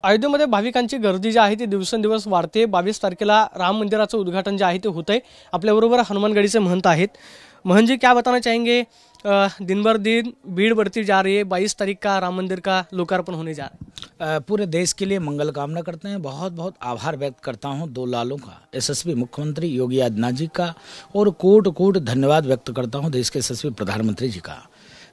अयोध्येमध्ये भाविकांची गर्दी जी आहे ती दिवसेंदिवस वाढते। 22 तारखेला राम मंदिराचं उद्घाटन जे आहे ते होतंय। आपल्याबरोबर हनुमानगढ़ीचे महंत आहेत। महंत जी, क्या बताना चाहेंगे? दिन भर दिन भीड़ बढ़ती जा रही है। 22 तारीख का राम मंदिर का लोकार्पण होने जा रहा है। पूरे देश के लिए मंगल कामना करते हैं। बहुत बहुत आभार व्यक्त करता हूं दो लालों का, यशस्वी मुख्यमंत्री योगी आदित्यनाथ जी का, और कोट कोट धन्यवाद व्यक्त करता हूं देश के यशस्वी प्रधानमंत्री जी का।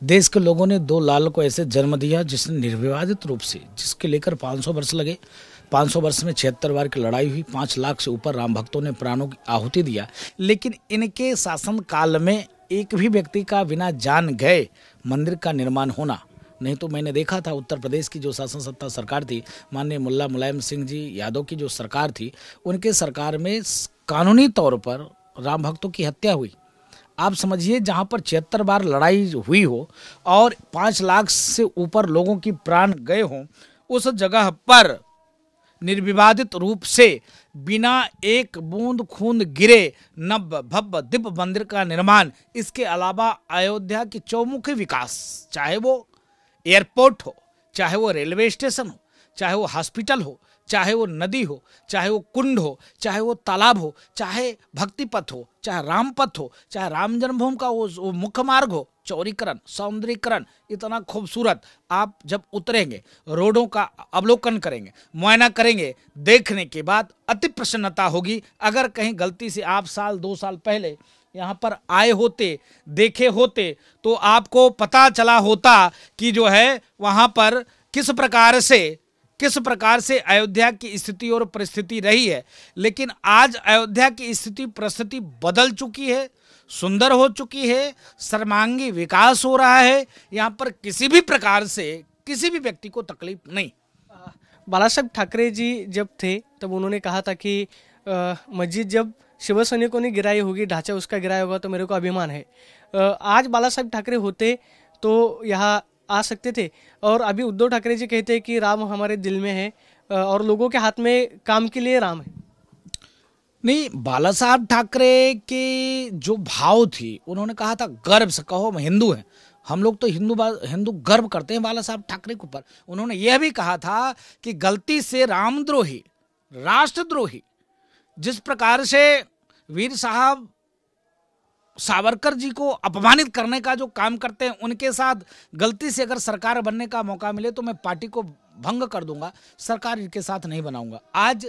देश के लोगों ने दो लाल को ऐसे जन्म दिया जिसने निर्विवादित रूप से, जिसके लेकर 500 वर्ष लगे, 500 वर्ष में 76 बार की लड़ाई हुई, 5 लाख से ऊपर राम भक्तों ने प्राणों की आहुति दिया, लेकिन इनके शासन काल में एक भी व्यक्ति का बिना जान गए मंदिर का निर्माण होना नहीं। तो मैंने देखा था उत्तर प्रदेश की जो शासन सत्ता सरकार थी, माननीय मुल्ला मुलायम सिंह जी यादव की जो सरकार थी, उनके सरकार में कानूनी तौर पर राम भक्तों की हत्या हुई। आप समझिए, जहां पर 76 बार लड़ाई हुई हो और 5 लाख से ऊपर लोगों की प्राण गए हों, उस जगह पर निर्विवादित रूप से बिना एक बूंद खून गिरे नव भव्य दिव्य मंदिर का निर्माण, इसके अलावा अयोध्या की चौमुखी विकास, चाहे वो एयरपोर्ट हो, चाहे वो रेलवे स्टेशन हो, चाहे वो हॉस्पिटल हो, चाहे वो नदी हो, चाहे वो कुंड हो, चाहे वो तालाब हो, चाहे भक्ति पथ हो, चाहे राम पथ हो, चाहे राम जन्मभूमि का वो मुख्य मार्ग हो, चौड़ीकरण, सौंदर्यीकरण, इतना खूबसूरत। आप जब उतरेंगे, रोडों का अवलोकन करेंगे, मुआयना करेंगे, देखने के बाद अति प्रसन्नता होगी। अगर कहीं गलती से आप साल 2 साल पहले यहाँ पर आए होते, देखे होते, तो आपको पता चला होता कि जो है वहाँ पर किस प्रकार से अयोध्या की स्थिति और परिस्थिति रही है। लेकिन आज अयोध्या की स्थिति परिस्थिति बदल चुकी है, सुंदर हो चुकी है, सर्वांगी विकास हो रहा है। यहाँ पर किसी भी प्रकार से किसी भी व्यक्ति को तकलीफ नहीं। बाला साहब ठाकरे जी जब थे तब उन्होंने कहा था कि मस्जिद जब शिव सैनिकों ने गिराई होगी, ढांचा उसका गिराया होगा तो मेरे को अभिमान है। आज बाला साहब ठाकरे होते तो यहाँ आ सकते थे, और अभी उद्धव ठाकरे जी कहते हैं कि राम हमारे दिल में है और लोगों के हाथ में काम के लिए राम है। नहीं, बाला साहब ठाकरे के जो भाव थी, उन्होंने कहा था गर्व से कहो हम हिंदू हैं। हम लोग तो हिंदू गर्व करते हैं बाला साहब ठाकरे के ऊपर। उन्होंने यह भी कहा था कि गलती से रामद्रोही, राष्ट्रद्रोही, जिस प्रकार से वीर साहब सावरकर जी को अपमानित करने का जो काम करते हैं, उनके साथ गलती से अगर सरकार बनने का मौका मिले तो मैं पार्टी को भंग कर दूंगा, सरकार इनके साथ नहीं बनाऊंगा। आज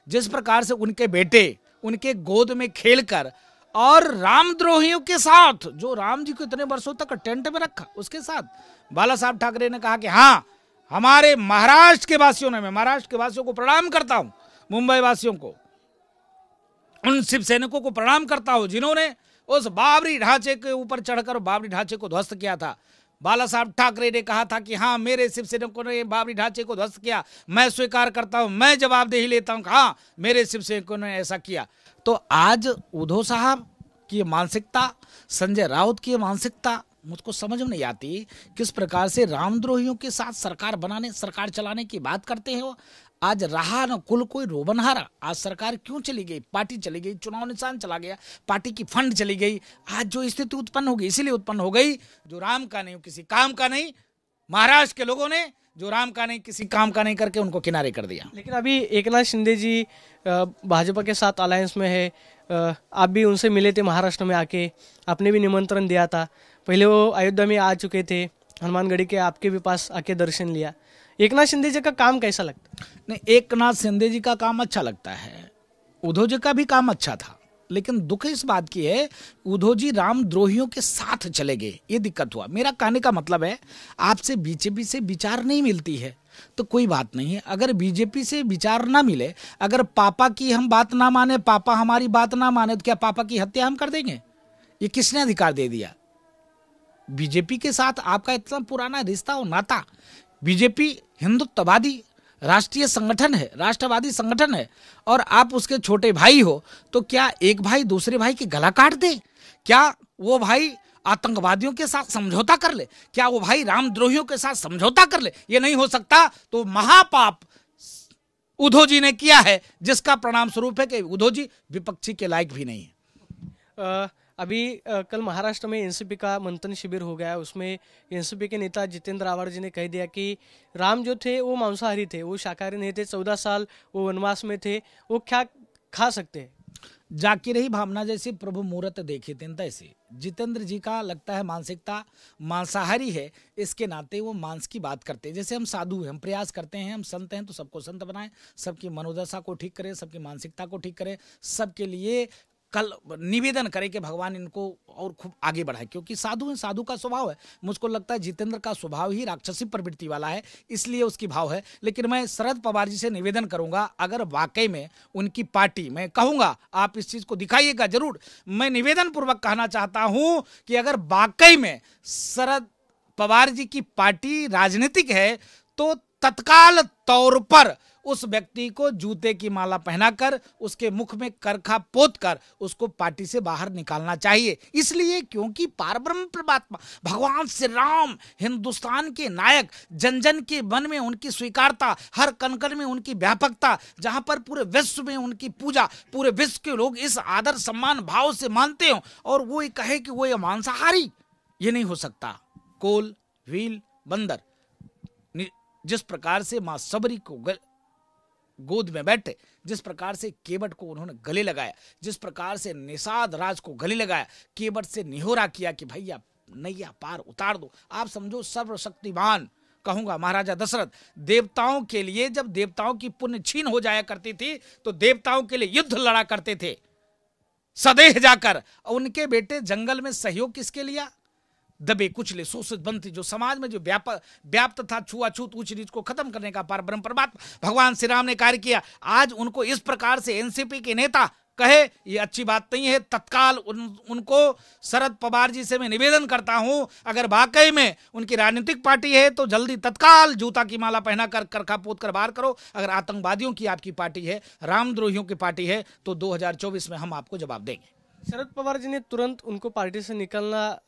जिस प्रकार से उनके बेटे उनके गोद में खेलकर और रामद्रोहियों के साथ, जो राम जी को इतने वर्षों तक टेंट में रखा, उसके साथ बाला साहब ठाकरे ने कहा कि हाँ, हमारे महाराष्ट्र के वासियों ने, मैं महाराष्ट्र के वासियों को प्रणाम करता हूं, मुंबई वासियों को, उन शिव सैनिकों को प्रणाम करता हूं जिन्होंने उस बाबरी ढांचे के ऊपर चढ़कर बाबरी ढांचे को ध्वस्त किया था। बाला साहब ठाकरे ने कहा था कि हाँ, मेरे शिव सैनिकों ने बाबरी ढांचे को ध्वस्त किया, मैं स्वीकार करता हूं, मैं जवाबदेही लेता हूं, हाँ मेरे शिव सैनिकों ने ऐसा किया। तो आज उद्धव साहब की मानसिकता, संजय राउत की मानसिकता मुझको समझ में नहीं आती। किस प्रकार से रामद्रोहियों के साथ सरकार बनाने, सरकार चलाने की बात करते हैं वो। आज रहा न कुल कोई रोबनहारा। आज सरकार क्यों चली गई? पार्टी चली गई, चुनाव निशान चला गया, पार्टी की फंड चली गई। आज जो स्थिति उत्पन्न हो गई, इसीलिए उत्पन्न हो गई जो राम का नहीं, किसी काम का नहीं। महाराष्ट्र के लोगों ने जो राम का नहीं, किसी काम का नहीं करके उनको किनारे कर दिया। लेकिन अभी एकनाथ शिंदे जी भाजपा के साथ अलायंस में है, आप भी उनसे मिले थे महाराष्ट्र में आके, आपने भी निमंत्रण दिया था। पहले वो अयोध्या में आ चुके थे, हनुमानगढ़ी के आपके भी पास आके दर्शन लिया। एकनाथ शिंदे जी का काम कैसा लगता? नहीं, एकनाथ शिंदे जी का काम अच्छा लगता है, उद्धव जी का भी काम अच्छा था, लेकिन दुख इस बात की है उद्धव जी रामद्रोहियों के साथ चले गए, ये दिक्कत हुआ। मेरा कहने का मतलब है, आपसे बीजेपी से विचार नहीं मिलती है तो कोई बात नहीं है। अगर बीजेपी से विचार ना मिले, अगर पापा की हम बात ना माने, पापा हमारी बात ना माने, तो क्या पापा की हत्या हम कर देंगे? ये किसने अधिकार दे दिया? बीजेपी के साथ आपका इतना पुराना रिश्ता और नाता। बीजेपी हिंदुत्ववादी राष्ट्रीय संगठन है, राष्ट्रवादी संगठन है, और आप उसके छोटे भाई हो, तो क्या एक भाई दूसरे भाई की गला काट दे? क्या वो भाई आतंकवादियों के साथ समझौता कर ले? क्या वो भाई रामद्रोहियों के साथ समझौता कर ले? ये नहीं हो सकता। तो महापाप उद्धव जी ने किया है, जिसका परिणाम स्वरूप है कि उद्धव जी विपक्षी के लायक भी नहीं है। अभी कल महाराष्ट्र में एनसीपी का मंथन शिविर हो गया, उसमें एनसीपी के नेता जितेंद्र आव्हाड जी ने कह दिया कि राम जो थे वो मांसाहारी थे, वो शाकाहारी नहीं थे, 14 साल वो वनवास में थे, वो क्या खा सकते हैं। जाकी रही भावना जैसी प्रभु मुहूर्त देखी तीन तैसे। जितेंद्र जी का लगता है मानसिकता मांसाहारी है, इसके नाते वो मांस की बात करते हैं। जैसे हम साधु हैं, हम प्रयास करते हैं, हम संत हैं तो सबको संत बनाएं, सबकी मनोदशा को ठीक करें, सबकी मानसिकता को ठीक करें, सबके लिए कल निवेदन करें कि भगवान इनको और खूब आगे बढ़ाए, क्योंकि साधु हैं, साधु का स्वभाव है। मुझको लगता है जितेंद्र का स्वभाव ही राक्षसी प्रवृत्ति वाला है, इसलिए उसकी भाव है। लेकिन मैं शरद पवार जी से निवेदन करूंगा, अगर वाकई में उनकी पार्टी, मैं कहूंगा आप इस चीज को दिखाइएगा जरूर, मैं निवेदन पूर्वक कहना चाहता हूं कि अगर वाकई में शरद पवार जी की पार्टी राजनीतिक है तो तत्काल तौर पर उस व्यक्ति को जूते की माला पहनाकर, उसके मुख में करखा पोतकर उसको पार्टी से बाहर निकालना चाहिए। इसलिए क्योंकि पारब्रह्म परमात्मा भगवान श्री राम हिंदुस्तान के नायक, जन जन के मन में उनकी स्वीकारता, हर कण कण में उनकी व्यापकता, जहां पर पूरे विश्व में उनकी पूजा, पूरे विश्व के लोग इस आदर सम्मान भाव से मानते हो, और वो ये कहे कि वो ये मांसाहारी, ये नहीं हो सकता। कोल, व्हील, बंदर, जिस प्रकार से मां सबरी को गोद में बैठे, जिस प्रकार से केवट को उन्होंने गले लगाया, जिस प्रकार से निषाद राज को गले लगाया, केवट से निहोरा किया कि भैया नैया पार उतार दो। आप समझो सर्वशक्तिमान कहूंगा महाराजा दशरथ, देवताओं के लिए जब देवताओं की पुण्य छीन हो जाया करती थी तो देवताओं के लिए युद्ध लड़ा करते थे सदेह जाकर। उनके बेटे जंगल में सहयोग किसके लिया? दबे कुचले शोषित बनती, जो समाज में जो व्याप्त था छुआछूत ऊंच नीच को खत्म करने का परब्रह्म परमात्मा भगवान श्री राम ने कार्य किया। आज उनको इस प्रकार से एनसीपी के नेता कहे, ये अच्छी बात नहीं है। तत्काल उनको शरद पवार जी से मैं निवेदन करता हूं, अगर वाकई में उनकी राजनीतिक पार्टी है तो जल्दी तत्काल जूता की माला पहनाकर करखा पोत कर बाहर करो। अगर आतंकवादियों की आपकी पार्टी है, रामद्रोहियों की पार्टी है, तो 2024 में हम आपको जवाब देंगे। शरद पवार जी ने तुरंत उनको पार्टी से निकलना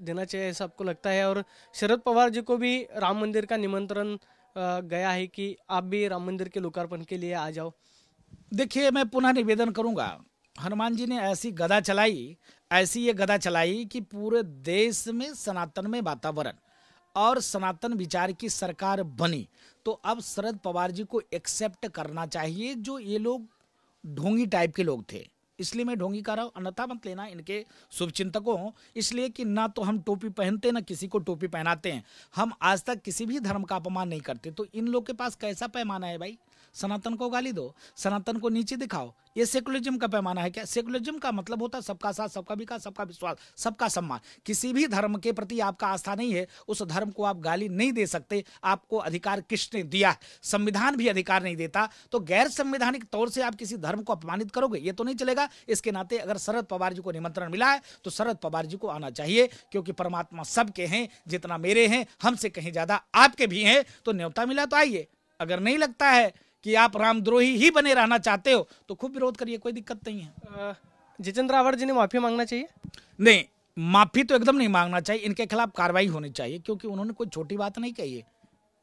देना चाहिए, ऐसा आपको लगता है? और शरद पवार जी को भी राम मंदिर का निमंत्रण गया है कि आप भी राम मंदिर के लोकार्पण के लिए आ जाओ। देखिए, मैं पुनः निवेदन करूंगा, हनुमान जी ने ऐसी गदा चलाई, ऐसी ये गदा चलाई कि पूरे देश में सनातन में वातावरण और सनातन विचार की सरकार बनी। तो अब शरद पवार जी को एक्सेप्ट करना चाहिए। जो ये लोग ढोंगी टाइप के लोग थे, इसलिए मैं ढोंगी कर रहा हूँ, अन्यथा मत लेना इनके शुभचिंतकों हो। इसलिए कि ना तो हम टोपी पहनते, ना किसी को टोपी पहनाते हैं। हम आज तक किसी भी धर्म का अपमान नहीं करते। तो इन लोग के पास कैसा पैमाना है भाई? सनातन को गाली दो, सनातन को नीचे दिखाओ, ये सेकुलरिज्म का पैमाना है क्या? सेकुलरिज्म का मतलब होता है सबका साथ, सबका विकास, सबका विश्वास, सबका सम्मान। किसी भी धर्म के प्रति आपका आस्था नहीं है, उस धर्म को आप गाली नहीं दे सकते। आपको अधिकार किसने दिया है? संविधान भी अधिकार नहीं देता। तो गैर संवैधानिक तौर से आप किसी धर्म को अपमानित करोगे, ये तो नहीं चलेगा। इसके नाते अगर शरद पवार जी को निमंत्रण मिला है तो शरद पवार जी को आना चाहिए, क्योंकि परमात्मा सबके हैं, जितना मेरे हैं हमसे कहीं ज्यादा आपके भी हैं। तो न्योता मिला तो आइए। अगर नहीं लगता है कि आप रामद्रोही ही बने रहना चाहते हो तो खूब विरोध करिए, कोई दिक्कत नहीं है। जितेंद्र आव्हाड जी ने माफी मांगना चाहिए? नहीं, माफी तो एकदम नहीं मांगना चाहिए, इनके खिलाफ कार्रवाई होनी चाहिए, क्योंकि उन्होंने कोई छोटी बात नहीं कही है।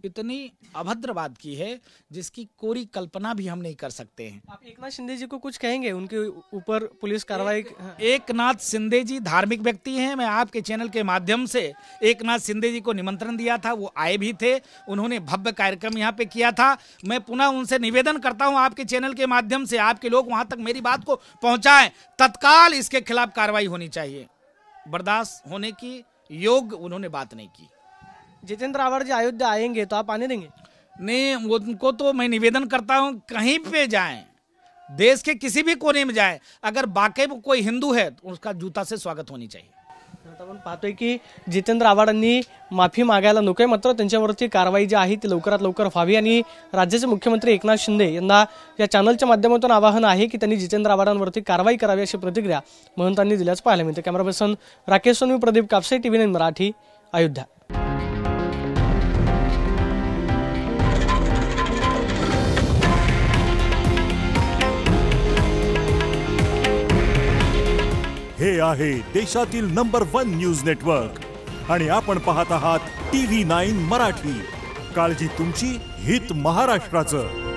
इतनी अभद्र बात की है जिसकी कोई कल्पना भी हम नहीं कर सकते हैं। आप एकनाथ शिंदे जी को कुछ कहेंगे उनके ऊपर पुलिस कार्रवाई? एकनाथ शिंदे जी धार्मिक व्यक्ति हैं। मैं आपके चैनल के माध्यम से एकनाथ शिंदे जी को निमंत्रण दिया था, वो आए भी थे, उन्होंने भव्य कार्यक्रम यहाँ पे किया था। मैं पुनः उनसे निवेदन करता हूँ आपके चैनल के माध्यम से आपके लोग वहां तक मेरी बात को पहुंचाएं। तत्काल इसके खिलाफ कार्रवाई होनी चाहिए। बर्दाश्त होने की योग्य उन्होंने बात नहीं की। जितेंद्र आव्हाड जी अयोध्या आएंगे तो आप आने देंगे? नहीं, उनको तो मैं निवेदन करता हूं कहीं पे जाएं, देश के किसी भी कोने में जाएं, अगर वाकई में कोई हिंदू है तो उसका जूता से स्वागत होनी चाहिए। आपण पाहतोय की जितेंद्र आव्हाडांनी माफी मागायला नकोय, मात्र त्यांच्यावरती कारवाई जी आहे ती लवकरात लवकर व्हावी। आणि राज्याचे मुख्यमंत्री एकनाथ शिंदे यांना या चॅनलच्या माध्यमातून आवाहन आहे की त्यांनी जितेंद्र आव्हाडांवरती कारवाई करावी, अशी प्रतिक्रिया महंतांनी दिल्याचं पाहायला मिळते। Camera person Rakesh Sonavi, Pradeep Kapse, TV9 Marathi, Ayodhya. हे आहे देशातील नंबर 1 न्यूज नेटवर्क आणि आपण पाहत आहात TV9 मराठी। काळजी तुमची, हित महाराष्ट्राचं।